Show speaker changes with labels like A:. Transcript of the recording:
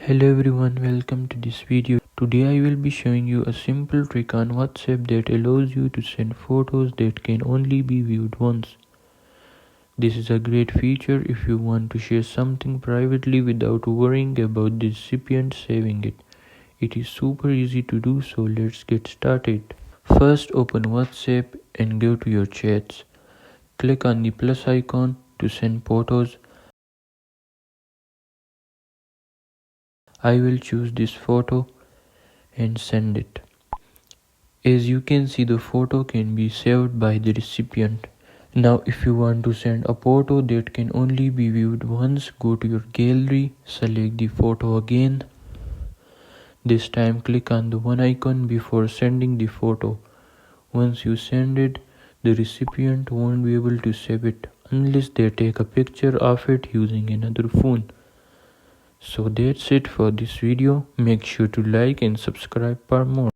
A: Hello everyone, welcome to this video. Today I will be showing you a simple trick on WhatsApp that allows you to send photos that can only be viewed once. This is a great feature if you want to share something privately without worrying about the recipient saving it. It is super easy to do, so let's get started. First, open WhatsApp and go to your chats. Click on the plus icon to send photos. I will choose this photo and send it. As you can see, the photo can be saved by the recipient. Now if you want to send a photo that can only be viewed once, go to your gallery, select the photo again. This time click on the one icon before sending the photo. Once you send it, the recipient won't be able to save it unless they take a picture of it using another phone. So that's it for this video. Make sure to like and subscribe for more.